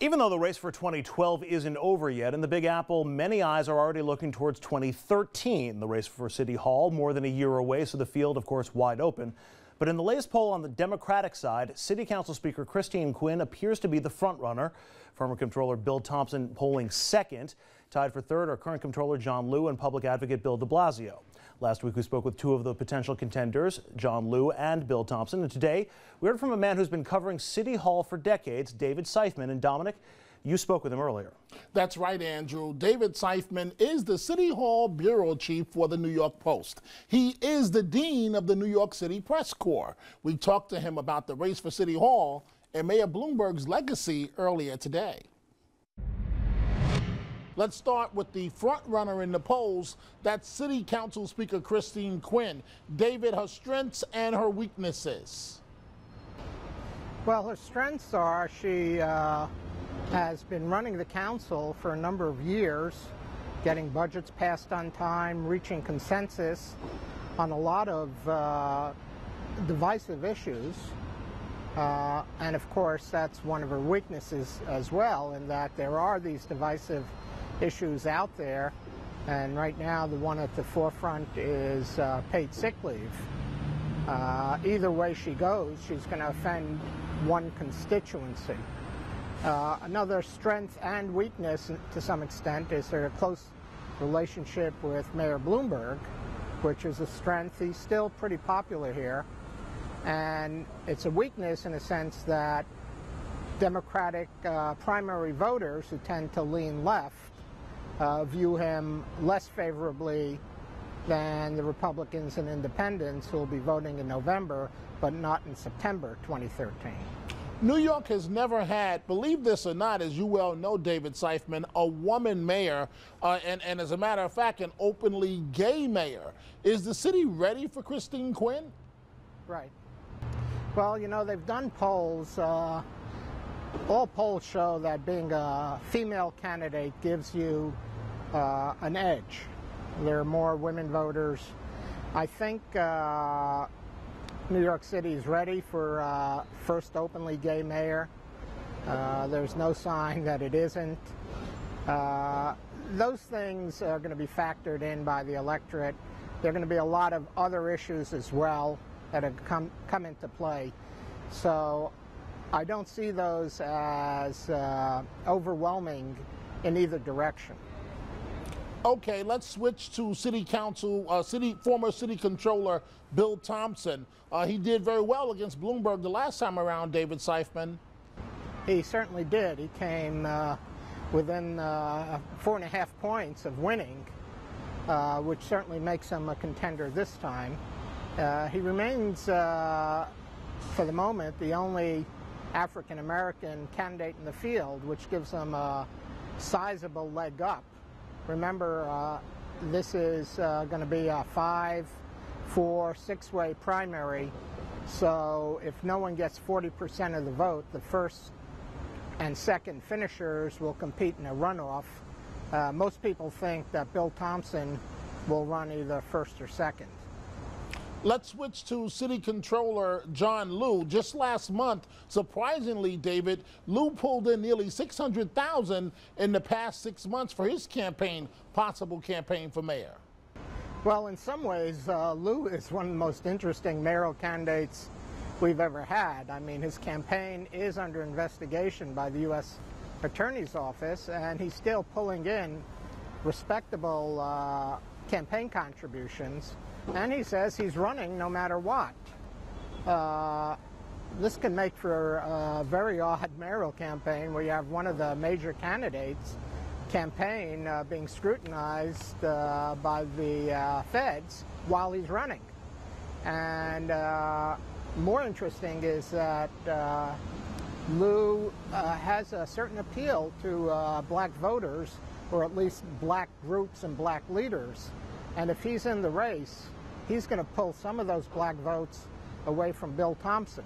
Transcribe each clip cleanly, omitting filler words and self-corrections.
Even though the race for 2012 isn't over yet, in the Big Apple, many eyes are already looking towards 2013. The race for City Hall more than a year away, so the field, of course, wide open. But in the latest poll on the Democratic side, City Council Speaker Christine Quinn appears to be the front-runner. Former Comptroller Bill Thompson polling second. Tied for third are current Comptroller John Liu and Public Advocate Bill de Blasio. Last week we spoke with two of the potential contenders, John Liu and Bill Thompson. And today we heard from a man who's been covering City Hall for decades, David Seifman. And Dominic, you spoke with him earlier. That's right, Andrew. David Seifman is the City Hall bureau chief for the New York Post. He is the dean of the New York City Press Corps. We talked to him about the race for City Hall and Mayor Bloomberg's legacy earlier today. Let's start with the front runner in the polls. That's City Council Speaker Christine Quinn. David, her strengths and her weaknesses. Well, her strengths are she has been running the council for a number of years, getting budgets passed on time, reaching consensus on a lot of divisive issues. And of course, that's one of her weaknesses as well, in that there are these divisive issues out there, and right now the one at the forefront is paid sick leave. Either way she goes, she's going to offend one constituency. Another strength and weakness to some extent is her close relationship with Mayor Bloomberg, which is a strength. He's still pretty popular here, and it's a weakness in a sense that Democratic primary voters who tend to lean left view him less favorably than the Republicans and independents who will be voting in November, but not in September 2013. New York has never had, believe this or not, as you well know, David Seifman, a woman mayor, and as a matter of fact, an openly gay mayor. Is the city ready for Christine Quinn? Right. Well, you know, they've done polls. All polls show that being a female candidate gives you an edge. There are more women voters. I think New York City is ready for first openly gay mayor. There's no sign that it isn't. Those things are going to be factored in by the electorate. There are going to be a lot of other issues as well that have come into play. So I don't see those as overwhelming in either direction. Okay, let's switch to City Council, former City Controller Bill Thompson. He did very well against Bloomberg the last time around, David Seifman. He certainly did. He came within 4.5 points of winning, which certainly makes him a contender this time. He remains, for the moment, the only African-American candidate in the field, which gives him a sizable leg up. Remember, this is going to be a 5-4, 6-way primary, so if no one gets 40% of the vote, the first and second finishers will compete in a runoff. Most people think that Bill Thompson will run either first or second. Let's switch to City Controller John Liu. Just last month, surprisingly, David, Liu pulled in nearly $600,000 in the past 6 months for his campaign, possible campaign for mayor. Well, in some ways, Liu is one of the most interesting mayoral candidates we've ever had. I mean, his campaign is under investigation by the U.S. Attorney's Office, and he's still pulling in respectable campaign contributions. And he says he's running no matter what. This can make for a very odd mayoral campaign where you have one of the major candidates' campaign being scrutinized by the feds while he's running. And more interesting is that Liu has a certain appeal to black voters, or at least black groups and black leaders. And if he's in the race, he's going to pull some of those black votes away from Bill Thompson.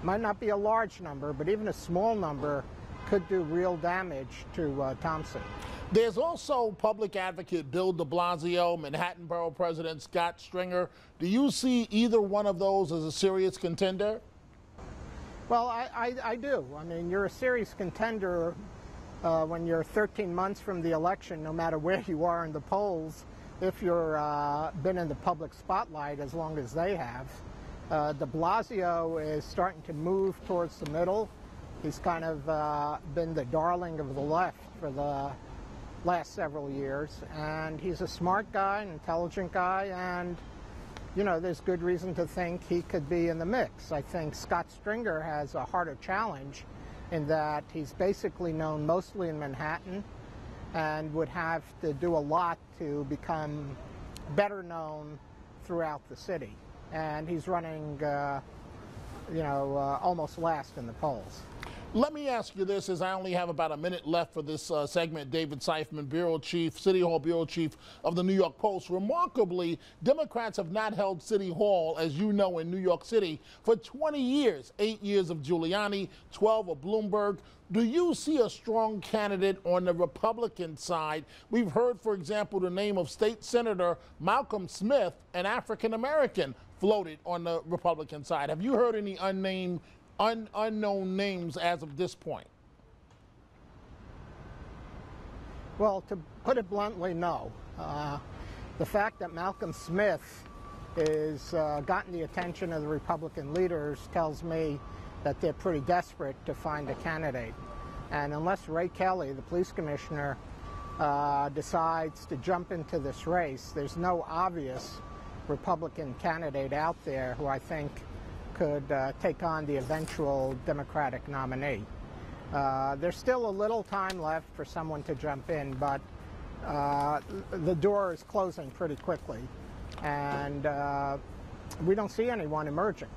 Might not be a large number, but even a small number could do real damage to Thompson. There's also public advocate Bill de Blasio, Manhattan Borough President Scott Stringer. Do you see either one of those as a serious contender? Well, I do. I mean, you're a serious contender when you're 13 months from the election, no matter where you are in the polls, if you're been in the public spotlight as long as they have. De Blasio is starting to move towards the middle. He's kind of been the darling of the left for the last several years, and he's a smart guy, an intelligent guy, and you know, there's good reason to think he could be in the mix. I think Scott Stringer has a harder challenge in that he's basically known mostly in Manhattan and would have to do a lot to become better known throughout the city. And he's running, almost last in the polls. Let me ask you this, as I only have about a minute left for this segment. David Seifman, Bureau Chief, City Hall Bureau Chief of the New York Post. Remarkably, Democrats have not held City Hall, as you know, in New York City for 20 years. 8 years of Giuliani, 12 of Bloomberg. Do you see a strong candidate on the Republican side? We've heard, for example, the name of State Senator Malcolm Smith, an African-American, floated on the Republican side. Have you heard any unknown names as of this point? Well, to put it bluntly, no. The fact that Malcolm Smith has gotten the attention of the Republican leaders tells me that they're pretty desperate to find a candidate. And unless Ray Kelly, the police commissioner, decides to jump into this race, there's no obvious Republican candidate out there who I think could take on the eventual Democratic nominee. There's still a little time left for someone to jump in, but the door is closing pretty quickly, and we don't see anyone emerging.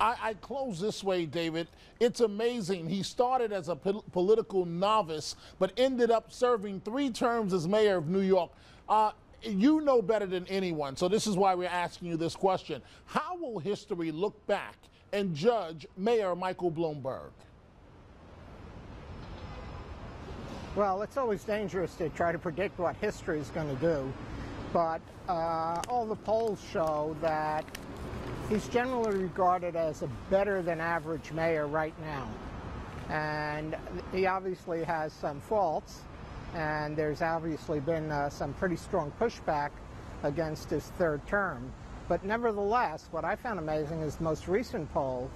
I close this way, David. It's amazing. He started as a political novice, but ended up serving 3 terms as mayor of New York. You know better than anyone, so this is why we're asking you this question. How will history look back and judge Mayor Michael Bloomberg? Well, it's always dangerous to try to predict what history is going to do, but all the polls show that he's generally regarded as a better than average mayor right now. And he obviously has some faults, and there's obviously been some pretty strong pushback against his 3rd term. But nevertheless, what I found amazing is the most recent poll,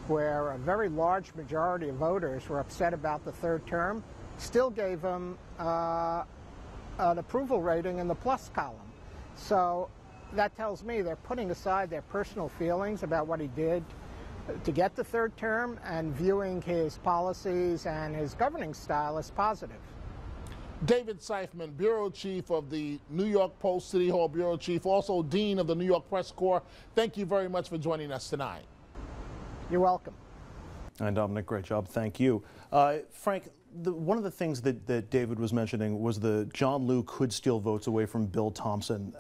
where a very large majority of voters were upset about the 3rd term, still gave him an approval rating in the plus column. So that tells me they're putting aside their personal feelings about what he did to get the 3rd term and viewing his policies and his governing style as positive. David Seifman, Bureau Chief of the New York Post, City Hall Bureau Chief, also Dean of the New York Press Corps. Thank you very much for joining us tonight. You're welcome. And Dominic, great job. Thank you. Frank, one of the things that David was mentioning was the John Liu could steal votes away from Bill Thompson.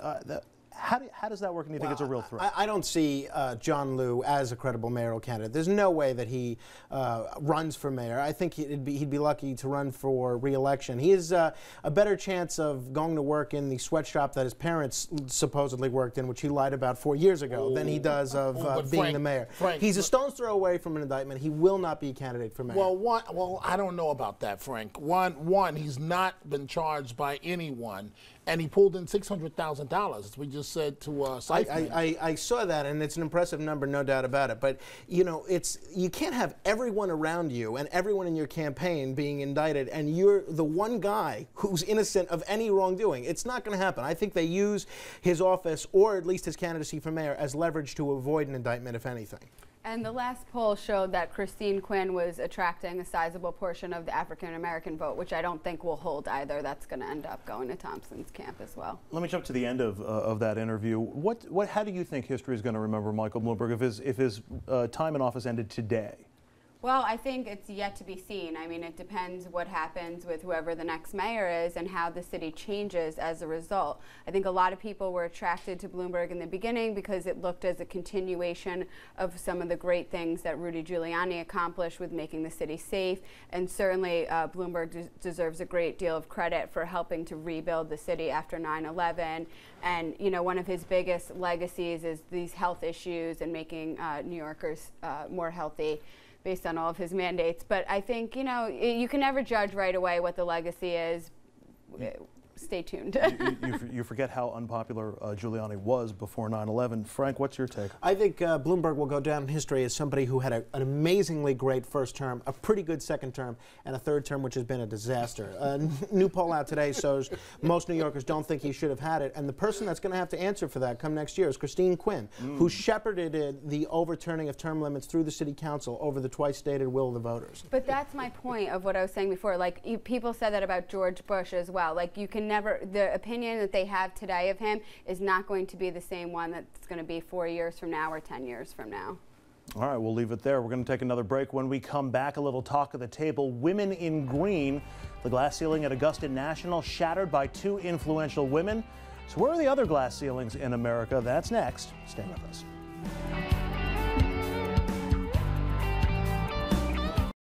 How does that work, and do you think it's a real threat? I don't see John Liu as a credible mayoral candidate. There's no way that he runs for mayor. I think he'd be lucky to run for re-election. He has a better chance of going to work in the sweatshop that his parents supposedly worked in, which he lied about 4 years ago, than he does of being the mayor. He's a stone's throw away from an indictment. He will not be a candidate for mayor. Well, I don't know about that, Frank. One, he's not been charged by anyone, and he pulled in $600,000, as we just said to Seifman. I saw that, and it's an impressive number, no doubt about it. But you know, you can't have everyone around you and everyone in your campaign being indicted, and you're the one guy who's innocent of any wrongdoing. It's not going to happen. I think they use his office, or at least his candidacy for mayor, as leverage to avoid an indictment, if anything. And the last poll showed that Christine Quinn was attracting a sizable portion of the African-American vote, which I don't think will hold either. That's going to end up going to Thompson's camp as well. Let me jump to the end of that interview. How do you think history is going to remember Michael Bloomberg if his time in office ended today? Well, I think it's yet to be seen. I mean, it depends what happens with whoever the next mayor is and how the city changes as a result. I think a lot of people were attracted to Bloomberg in the beginning because it looked as a continuation of some of the great things that Rudy Giuliani accomplished with making the city safe. And certainly Bloomberg deserves a great deal of credit for helping to rebuild the city after 9/11. And, you know, one of his biggest legacies is these health issues and making New Yorkers more healthy. based on all of his mandates. But I think, you know, you can never judge right away what the legacy is. Stay tuned. You forget how unpopular Giuliani was before 9/11. Frank, what's your take? I think Bloomberg will go down in history as somebody who had an amazingly great first term, a pretty good second term, and a third term which has been a disaster. A new poll out today shows most New Yorkers don't think he should have had it, and the person that's going to have to answer for that come next year is Christine Quinn, who shepherded the overturning of term limits through the city council over the twice stated will of the voters. But that's my point of what I was saying before. Like, people said that about George Bush as well. Like, you can never, the opinion that they have today of him is not going to be the same one that's going to be 4 years from now or 10 years from now. All right, we'll leave it there. We're going to take another break. When we come back, a little talk of the table. Women in green. The glass ceiling at Augusta National shattered by 2 influential women. So where are the other glass ceilings in America? That's next. Stay with us.